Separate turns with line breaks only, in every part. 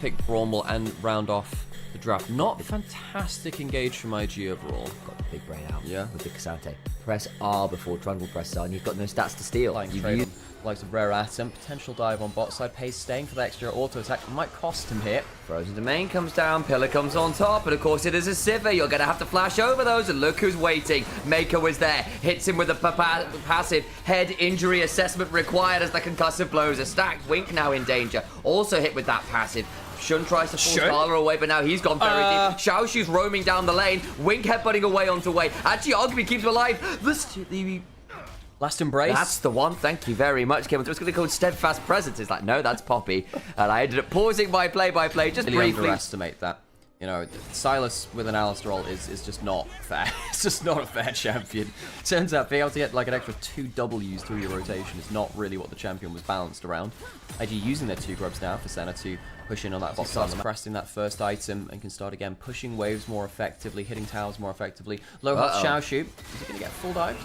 pick Brawlmore and round off the draft. Not fantastic engage from IG overall.
Got the big brain out
with
the Cassante. Press R before Trundle presses R, and you've got no stats to steal.
Likes of Rare Atom, potential dive on bot side, Pays staying for the extra auto attack, might cost him here.
Frozen Domain comes down, Pillar comes on top, and of course it is a Sivir. You're going to have to flash over those, and look who's waiting. Mako is there, hits him with a passive. Head injury assessment required as the concussive blows are stacked. Wink now in danger, also hit with that passive. Shun tries to force Gala away, but now he's gone very deep. Xiaoshu's roaming down the lane. Wink headbutting away onto Wei. Actually, Ogby keeps him alive. The
Last Embrace.
That's the one. Thank you very much. Came on through. It's going to go Steadfast Presence. It's like, no, that's Poppy. And I ended up pausing my play-by-play just
really
briefly.
Underestimate that. You know, Silas with an Alistar ult is just not fair. It's just not a fair champion. Turns out being able to get like an extra 2 Ws through your rotation is not really what the champion was balanced around. IG using their 2 grubs now for Senna to push in on that bot side, pressing that first item and can start again, pushing waves more effectively, hitting towers more effectively. Low health Xiaoshu. Is he going to get full dive?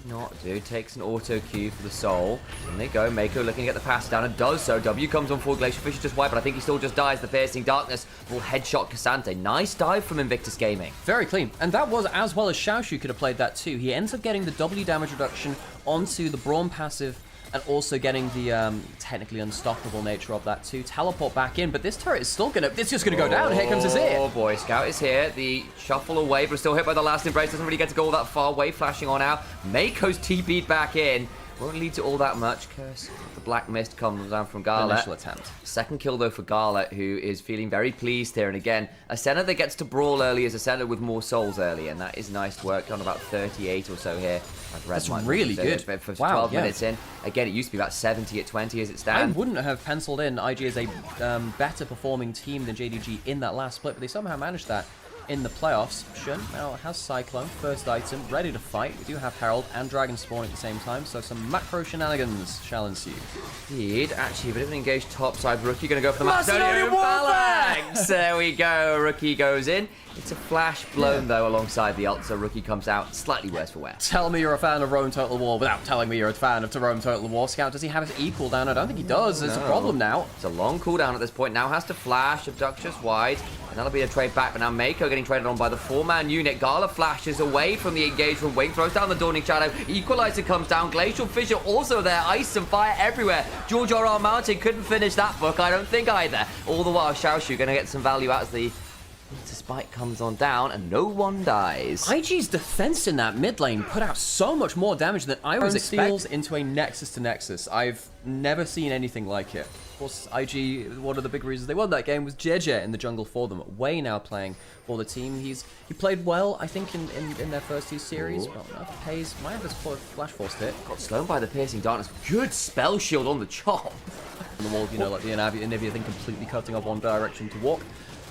Not, dude. Takes an auto Q for the soul. And they go. Mako looking to get the pass down and does so. W comes on forward. Glacier Fish is just wide, but I think he still just dies. The Piercing Darkness will headshot Cassante. Nice dive from Invictus Gaming.
Very clean. And that was as well as Xiaoshu could have played that too. He ends up getting the W damage reduction onto the Braum passive and also getting the technically unstoppable nature of that too. Teleport back in, but this turret is still gonna, it's just gonna go down. Here comes Azir.
Oh boy, Scout is here. The shuffle away, but still hit by the last embrace. Doesn't really get to go all that far away. Flashing on out. Mako's TP'd back in. Won't lead to all that much. Curse. The Black Mist comes down from Gala.
Initial attempt.
Second kill though for Gala, who is feeling very pleased here. And again, a Senna that gets to brawl early is a Senna with more souls early, and that is nice work. On about 38 or so here.
That's really good.
For 12 minutes in. Again, it used to be about 70 at 20 as it stands.
I wouldn't have penciled in IG as a better performing team than JDG in that last split, but they somehow managed that in the playoffs. Shun now has Cyclone, first item, ready to fight. We do have Herald and Dragon Spawn at the same time, so some macro shenanigans shall ensue.
Indeed, actually, a bit of an engaged topside. Rookie going to go for the Macedonian Phalanx. There we go. Rookie goes in. It's a flash blown, though, alongside the ult, so Rookie comes out slightly worse for wear.
Tell me you're a fan of Rome Total War without telling me you're a fan of Rome Total War. Scout, does he have his E cooldown? I don't think he does. There's a problem now.
It's a long cooldown at this point. Now has to flash. Abductious wide. And that'll be a trade back, but now Mako getting traded on by the 4-man unit. Gala flashes away from the engagement. Wing throws down the Dawning Shadow. Equalizer comes down. Glacial Fissure also there. Ice and fire everywhere. George R.R. Martin couldn't finish that book, I don't think either. All the while, Xiaoshu going to get some value out as the spike comes on down and no one dies.
IG's defense in that mid lane put out so much more damage than I was expecting. Into a Nexus to Nexus. I've never seen anything like it. Of course, IG, one of the big reasons they won that game was JJ in the jungle for them. Wei now playing for the team. He played well, I think, in their first 2 series. Well, Pays might have this flash forced hit.
Got slowed by the Piercing Darkness. Good spell shield on the chop.
On the wall, you know, like the Onivia thing completely cutting off one direction to walk.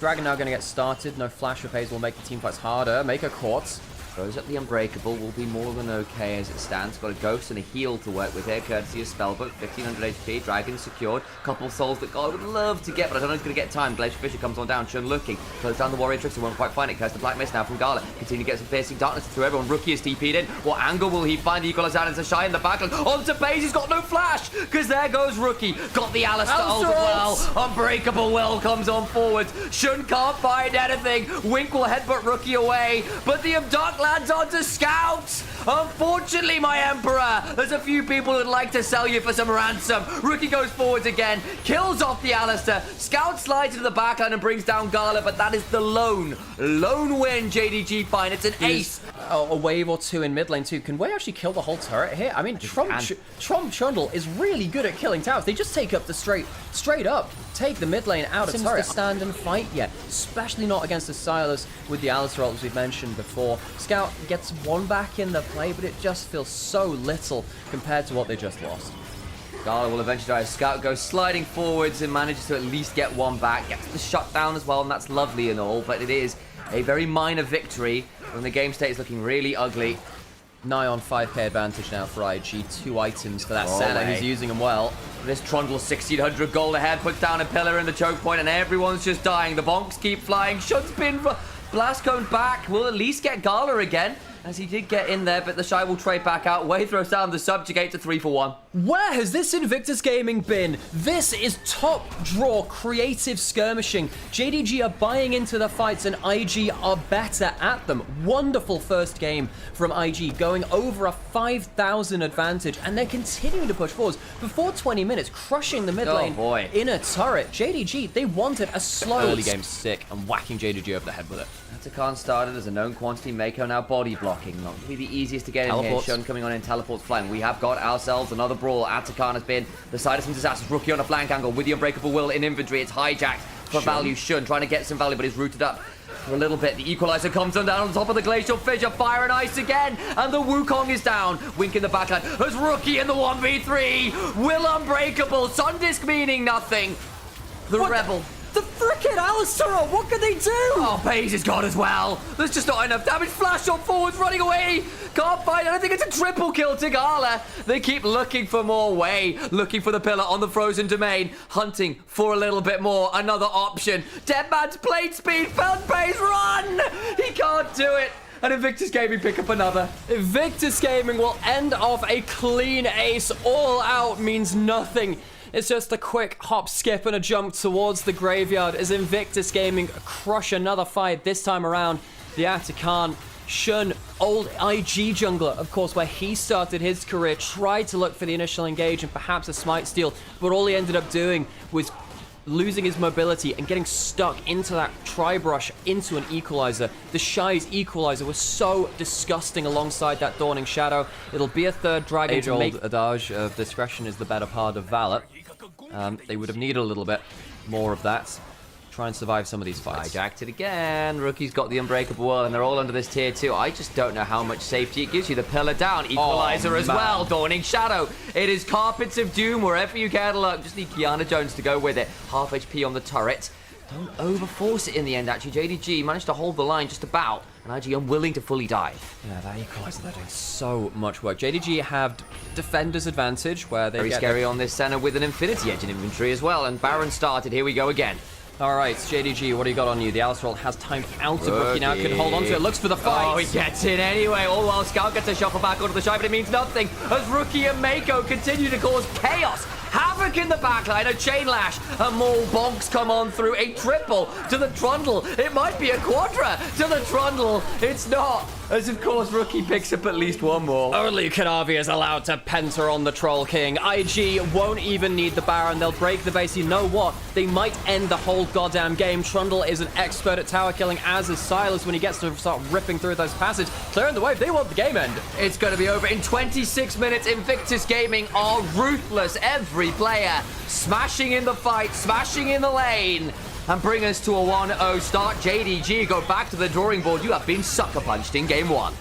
Dragon now going to get started. No flash for Pays will make the team fights harder. Make a quartz.
Throws up the Unbreakable, will be more than okay as it stands. Got a Ghost and a Heal to work with here, courtesy of Spellbook. 1500 HP, Dragon secured. Couple souls that God would love to get, but I don't know if he's going to get time. Glacier Fisher comes on down, Shun looking. Close down the Warrior Tricks, he won't quite find it. Curse the Black Mist now from Gala. Continue to get some Piercing Darkness through everyone. Rookie is TP'd in. What angle will he find? The Equalizer down into Shy in the backline. Onto Pays, he's got no flash, because there goes Rookie. Got the Alistar ult as well. Unbreakable Well comes on forwards. Shun can't find anything. Wink will headbutt Rookie away, but the Abduct lands onto Scouts. Unfortunately, my Emperor, there's a few people who'd like to sell you for some ransom. Rookie goes forwards again, kills off the Alistar. Scout slides into the backline and brings down Gala, but that is the lone win JDG find. It's an ace.
A wave or 2 in mid lane too. Can Wei actually kill the whole turret here? I mean, Trump Trundle is really good at killing towers. They just take up the straight up take the mid lane out of turret. To stand and fight yet, especially not against the Silas with the Alistar ult, as we've mentioned before. Scout gets 1 back in the play, but it just feels so little compared to what they just lost.
Gala will eventually die. Scout goes sliding forwards and manages to at least get 1 back. Gets the shutdown as well, and that's lovely and all, but it is a very minor victory when the game state is looking really ugly.
Nigh on 5k advantage now for IG. 2 items for that Senna. He's using them well.
This Trundle 1600 gold ahead, puts down a pillar in the choke point, and everyone's just dying. The bonks keep flying. Shun's been Blast Cone back. We'll at least get Gala again. as he did get in there, but the Shy will trade back out. Way throws down the Subjugate to 3-for-1.
Where has this Invictus Gaming been? This is top draw creative skirmishing. JDG are buying into the fights and IG are better at them. Wonderful first game from IG, going over a 5,000 advantage, and they're continuing to push forwards. Before 20 minutes, crushing the mid lane in a turret. JDG, they wanted a slow early game stick and whacking JDG over the head with it.
Atakan started as a known quantity. Mako now body blocking. Not going to be the easiest to get in here. Shun coming on in, teleports flying. We have got ourselves another brawl. Atakan has been the side of some disasters. Rookie on a flank angle with the Unbreakable Will in inventory. It's hijacked for value. Shun trying to get some value, but he's rooted up for a little bit. The Equalizer comes on down on top of the Glacial Fissure. Fire and Ice again. And the Wukong is down. Wink in the backline. There's Rookie in the 1v3. Will Unbreakable. Sundisk meaning nothing. The Rebel.
The frickin' Alistar! What can they do?
Oh, Paze is gone as well. There's just not enough damage. Flash on forwards, running away. Can't find anything. It's a triple kill to Gala. They keep looking for more way. Looking for the pillar on the frozen domain. Hunting for a little bit more. Another option. Deadman's plate speed. Found Paze, run! He can't do it. And Invictus Gaming pick up another.
Invictus Gaming will end off a clean ace. All out means nothing. It's just a quick hop, skip, and a jump towards the graveyard as Invictus Gaming crush another fight. This time around, the Atakan, Shun, old IG jungler, of course, where he started his career, tried to look for the initial engage and perhaps a smite steal, but all he ended up doing was losing his mobility and getting stuck into that tri-brush into an Equalizer. The Shy's Equalizer was so disgusting alongside that Dawning Shadow. It'll be a third dragon to make adage of discretion is the better part of valor. They would have needed a little bit more of that. Try and survive some of these fights.
Hijacked it again. Rookie's got the Unbreakable World, and they're all under this tier 2. I just don't know how much safety it gives you. The pillar down. Equalizer as well. Dawning Shadow. It is Carpets of Doom wherever you care to look. Just need Kiana Jones to go with it. Half HP on the turret. Don't overforce it in the end, actually. JDG managed to hold the line just about, and IG unwilling to fully dive.
Yeah, that Equalizer, they're doing so much work. JDG have defender's advantage, where they
very scary on this center with an Infinity Edge in inventory as well, and Baron started. Here we go again.
All right, JDG, what do you got on you? The Alistar has time out of Rookie now. Can hold on to it. Looks for the fight.
Oh, he gets in anyway. All while Scout gets a shuffle back onto the Shy, but it means nothing as Rookie and Mako continue to cause chaos. Havoc in the backline, a chain lash, and more bonks come on through. A triple to the Trundle. It might be a quadra to the Trundle. It's not, as of course Rookie picks up at least one more.
Only Kanavi is allowed to penta on the Troll King. IG won't even need the Baron. They'll break the base. You know what? They might end the whole goddamn game. Trundle is an expert at tower killing, as is Silas when he gets to start ripping through those passages. Clearing the wave. They want the game end.
It's going to be over in 26 minutes. Invictus Gaming are ruthless. Every player smashing in the fight, smashing in the lane, and bring us to a 1-0 start. JDG go back to the drawing board. You have been sucker punched in game 1.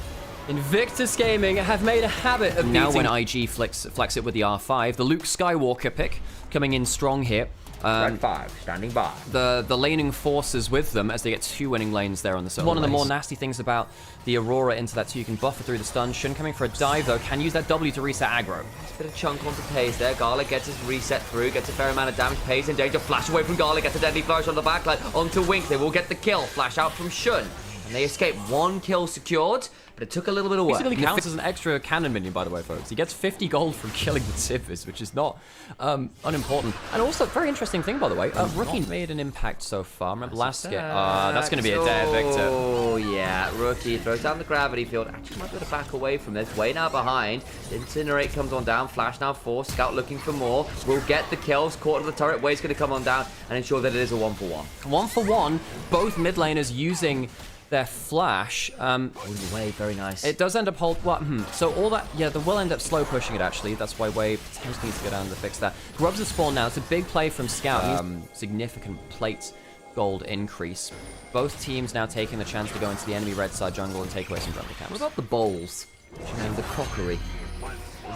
Invictus Gaming have made a habit of now when IG flex it with the R5. The Luke Skywalker pick coming in strong here.
Red 5 standing by.
The laning forces with them as they get 2 winning lanes there on the solo. One of the more nasty things about the Aurora into that too, you can buffer through the stun. Shun coming for a dive though, can use that W to reset aggro.
Just a bit of chunk onto Paze there. Gala gets his reset through, gets a fair amount of damage. Paze in danger, flash away from Gala, gets a deadly flourish on the backline. Onto Wink, they will get the kill. Flash out from Shun. And they escape. 1 kill secured, but it took a little bit of work.
Basically counts as an extra cannon minion, by the way, folks. He gets 50 gold from killing the Tivers, which is not unimportant. And also, very interesting thing, by the way, Rookie made an impact so far. Remember last skit? That's going to be a dead Victor.
Oh, yeah. Rookie throws down the gravity field. Actually, might be able to back away from this. Way now behind. Incinerate comes on down. Flash now 4. Scout looking for more. Will get the kills. Caught in the turret. Way's going to come on down and ensure that it is a 1-for-1.
1-for-1. Both mid laners using their flash.
Way, very nice.
It does end up so all that, yeah, they will end up slow pushing it actually. That's why Wave potentially needs to go down to fix that. Grubs the spawn now. It's a big play from Scout. Significant plate gold increase. Both teams now taking the chance to go into the enemy red side jungle and take away some jungle camps.
What about the bowls? And the crockery?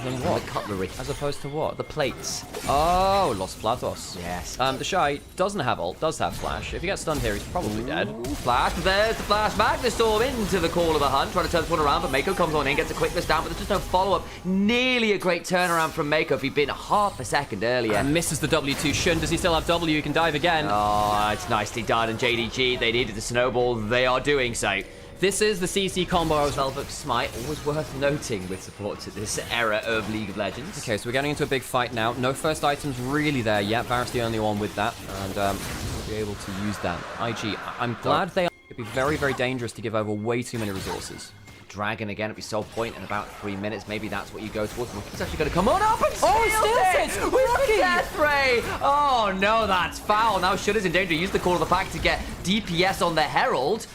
Then what?
The cutlery.
As opposed to what?
The plates.
Oh, Los Platos.
Yes.
The Shy doesn't have ult, does have flash. If he gets stunned here, he's probably dead.
Flash, there's the flash back. The Storm into the call of the hunt, trying to turn this one around, but Mako comes on in, gets a quickness down, but there's just no follow-up. Nearly a great turnaround from Mako if he'd been half a second earlier.
And misses the W2. Shun, does he still have W? He can dive again.
Oh, it's nicely done. And JDG, they needed the snowball. They are doing so.
This is the CC combo.
Spellbook Smite, always worth noting with supports at this era of League of Legends.
Okay, so we're getting into a big fight now. No first items really there yet. Varus the only one with that, and we'll be able to use that. IG, I'm glad they are. It'd be very, very dangerous to give over way too many resources.
Dragon again at Soul Point in about 3 minutes. Maybe that's what you go towards. Rookie's actually going to come on up and steal it! With the death ray! Oh no, that's foul. Now Shudder's in danger. Use the call of the pack to get DPS on the Herald.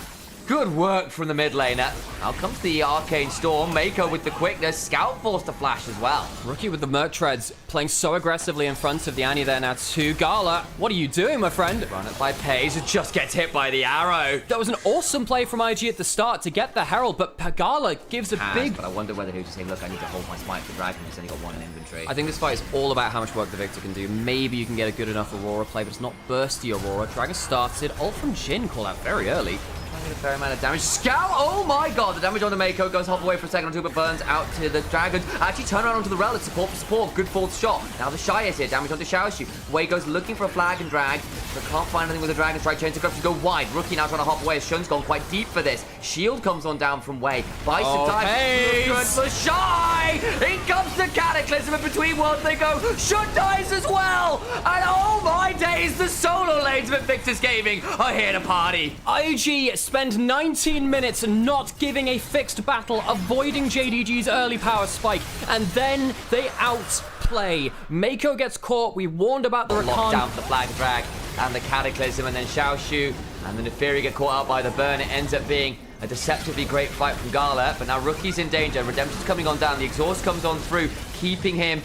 Good work from the mid laner. Now comes the Arcane Storm. Mako with the quickness. Scout forced to flash as well.
Rookie with the Merc Treads, playing so aggressively in front of the Annie there now to Gala. What are you doing, my friend?
Run it by Paze. It just gets hit by the arrow.
That was an awesome play from IG at the start to get the Herald, but Gala gives a big...
But I wonder whether he was just saying, look, I need to hold my smite for Dragon. He's only got one in inventory.
I think this fight is all about how much work the Victor can do. Maybe you can get a good enough Aurora play, but it's not bursty Aurora. Dragon started. Ult from Jhin called out very early.
A fair amount of damage. Scout! Oh my god! The damage on the Mako goes half away for a second or two, but burns out to the Dragon. Actually, turn around onto the Relic. Support for support. Good fourth shot. Now the Shy is here. Damage onto Xiaoshu. Wei goes looking for a flag and drag, but can't find anything with the Dragon Strike. Chains to go wide. Rookie now trying to hop away. Shun's gone quite deep for this. Shield comes on down from Wei. Buys some time. Good for Shy! In comes the Cataclysm, and between worlds they go. Shun dies as well! And oh my days, the solo lanes of Invictus Gaming are here to party.
IG spend 19 minutes not giving a fixed battle, avoiding JDG's early power spike, and then they outplay. Mako gets caught. We warned about the
Locked down for the flag drag and the Cataclysm, and then Xiaoshu and the Neferi get caught out by the burn. It ends up being a deceptively great fight from Gala, but now Rookie's in danger. Redemption's coming on down. The exhaust comes on through, keeping him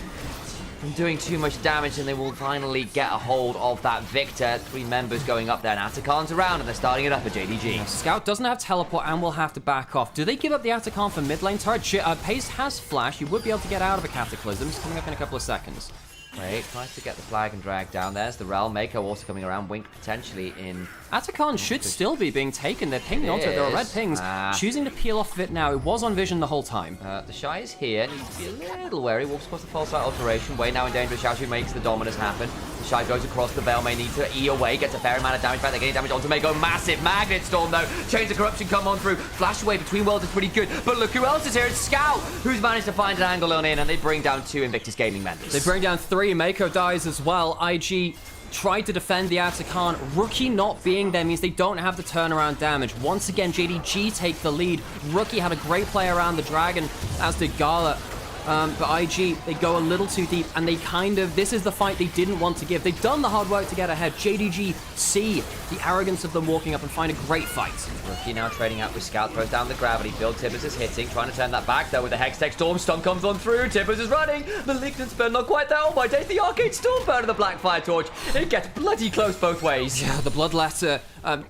from doing too much damage, and they will finally get a hold of that Victor. 3 members going up there, and Atakan's around, and they're starting it up at JDG.
Now, Scout doesn't have teleport and will have to back off. Do they give up the Atakan for mid lane turret? Pace has flash. You would be able to get out of a Cataclysm. It's coming up in a couple of seconds.
Wait, tries to get the flag and drag down. There's the Realm. Mako also coming around. Wink potentially in.
Atakan should still be being taken. They're pinging onto it. There are red pings. Choosing to peel off of it now. It was on vision the whole time.
The Shy is here. Needs to be a little wary. Walks across the false side alteration. Way now in danger. Xiaoshu makes the dominus happen. The Shy goes across the Veil. May need to E away. Gets a fair amount of damage back. They're getting damage onto Mako. Massive Magnet Storm though. Chains of Corruption come on through. Flash away between worlds is pretty good. But look who else is here. It's Scout, who's managed to find an angle on in, and they bring down 2 Invictus Gaming members.
They bring down 3. Mako dies as well. IG tried to defend the Atakan. Rookie not being there means they don't have the turnaround damage. Once again, JDG take the lead. Rookie had a great play around the Dragon, as did Gala. But IG, they go a little too deep, and they this is the fight they didn't want to give. They've done the hard work to get ahead. JDG see the arrogance of them walking up and find a great fight.
Rookie now trading out with Scout, throws down the gravity field. Tibbers is hitting, trying to turn that back though with the Hextech Storm. Stun comes on through. Tibbers is running. The Malignant Spell not quite there. Oh my days, the Arcade Storm burn of the Blackfire Torch. It gets bloody close both ways.
Yeah, the Bloodletter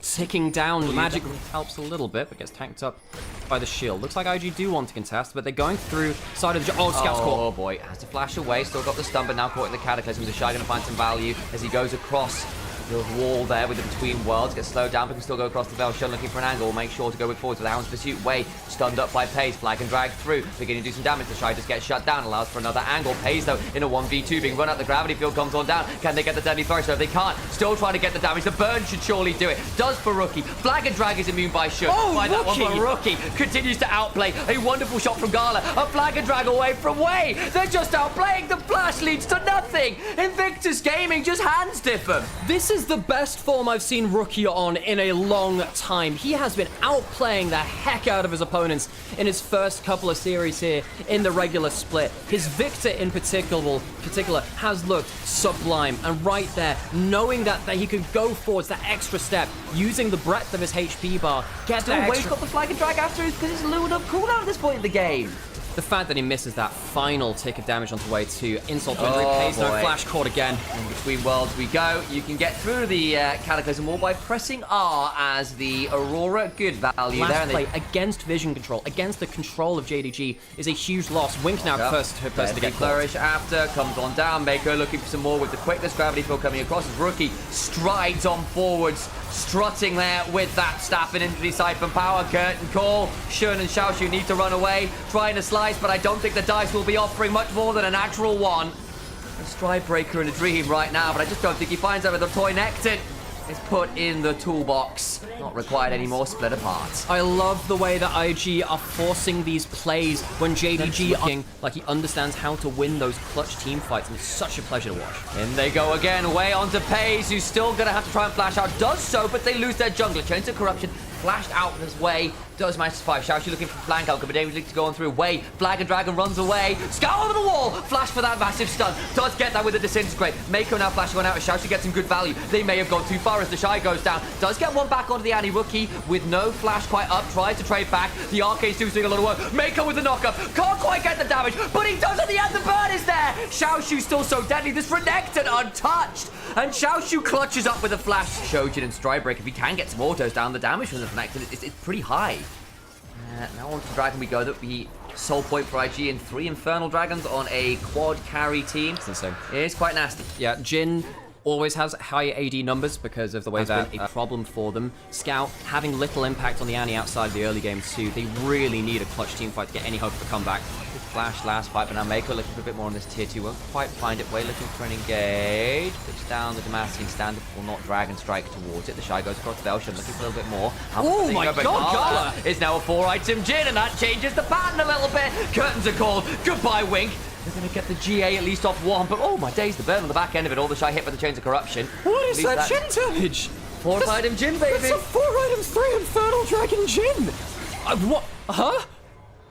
ticking down. The magic helps a little bit, but gets tanked up by the shield. Looks like IG do want to contest, but they're going through side of the... Oh, Scout's caught.
Oh boy, has to flash away. Still got the stun, but now caught in the Cataclysm. The Shy going to find some value as he goes across the wall there with the between worlds. Gets slowed down, but can still go across the Veil. Shun looking for an angle. Make sure to go with forwards with the Hound's Pursuit. Way stunned up by Pace. Flag and drag through. Beginning to do some damage. The Shy just gets shut down. Allows for another angle. Pace though in a 1v2 being run out. The gravity field comes on down. Can they get the deadly flourish? No, they can't. Still trying to get the damage. The burn should surely do it. Does for Rookie. Flag and drag is immune by Shun. By that one, but Rookie continues to outplay. A wonderful shot from Gala. A flag and drag away from Wei. They're just outplaying. The flash leads to nothing. Invictus Gaming just hand stiff them.
This is the best form I've seen Rookie on in a long time. He has been outplaying the heck out of his opponents in his first couple of series here in the regular split. His Victor in particular has looked sublime, and right there, knowing that he could go forwards that extra step, using the breadth of his HP bar, get that extra...
Wait, got the flag and drag after because it's lured up cooldown at this point in the game.
The fact that he misses that final tick of damage onto way to insult to injury. Pays no flash caught again.
In between worlds we go. You can get through the Cataclysm wall by pressing R as the Aurora. Good value
last
there.
Play against vision control, against the control of JDG is a huge loss. Wink now first to get
flourish after comes on down. Mako looking for some more with the quickness. Gravity field coming across as Rookie strides on forwards, strutting there with that staff and into the siphon power. Curtain call. Shun and Xiaoshu need to run away, trying to slice, but I don't think the dice will be offering much more than a natural one. A stride breaker in a dream right now, but I just don't think he finds out with the toy Nectin. is put in the toolbox. Not required anymore, split apart.
I love the way that IG are forcing these plays when JDG looking like he understands how to win those clutch team fights, and it's such a pleasure to watch.
In they go again, way onto Pace, who's still going to have to try and flash out. Does so, but they lose their jungler. Chains of Corruption flashed out his way. Does manage to survive. Xiaoxi looking for flank out. Could be dangerous to go on through. Way. Flag and Dragon runs away. Scout over the wall. Flash for that massive stun. Does get that with a disintegrate. Mako now flashing one out. Xiaoxi gets some good value. They may have gone too far as the Shy goes down. Does get one back onto the Annie rookie with no flash quite up. Tries to trade back. The Arcade's doing a lot of work. Mako with the knockup. Can't quite get the damage, but he does at the end. The burn is there. Xiaoxi's still so deadly. This Renekton untouched. And Xiaoxi clutches up with a flash. Shojin and Stridebreak, if he can get some autos down, the damage from the Renekton is pretty high. Now on to the Dragon we go. That would be soul point for IG and 3 Infernal Dragons on a quad carry team.
It's insane.
It is quite nasty.
Yeah, Jhin always has high AD numbers because of the way that's been a problem for them. Scout having little impact on the Annie outside of the early game too. They really need a clutch team fight to get any hope of a comeback. Flash last fight, but now Mako looking for a bit more on this tier 2. Won't quite find it. Way looking for an engage. Puts down the Damascene standard will not Dragon Strike towards it. The Shy goes across Velsham looking for a little bit more. Oh my god, Gala
is now a 4-item Jhin, and that changes the pattern a little bit. Curtains are called. Goodbye, Wink. They're going to get the GA at least off one, but oh my days, the burn on the back end of it. All the Shy hit with the Chains of Corruption.
What is that Jhin damage?
4-item Jhin, baby.
That's a 4-item 3 Infernal Dragon Jhin. What? Huh?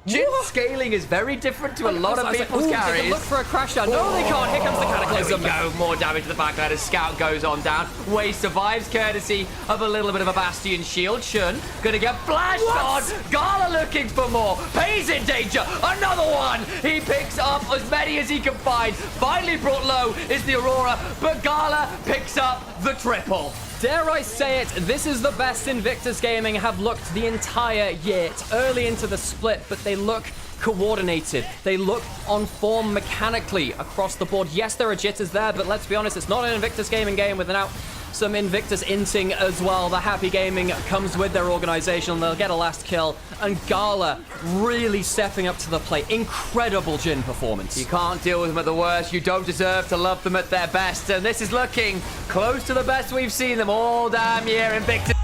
Jhin scaling is very different to a lot of people's
They
carries.
can look for a crash down. No, they can't. Here comes the Cataclysm.
There we go. More damage to the backline as Scout goes on down. Way survives courtesy of a little bit of a Bastion shield. Shun gonna get flashed on. Gala looking for more. Pays in danger. Another one. He picks up as many as he can find. Finally brought low is the Aurora, but Gala picks up the triple.
Dare I say it, this is the best Invictus Gaming have looked the entire year. It's early into the split, but they look coordinated. They look on form mechanically across the board. Yes, there are jitters there, but let's be honest, it's not an Invictus Gaming game without some Invictus inting as well. The Happy Gaming comes with their organization. They'll get a last kill. And Gala really stepping up to the plate. Incredible Jhin performance.
You can't deal with them at the worst. You don't deserve to love them at their best. And this is looking close to the best we've seen them all damn year. Invictus.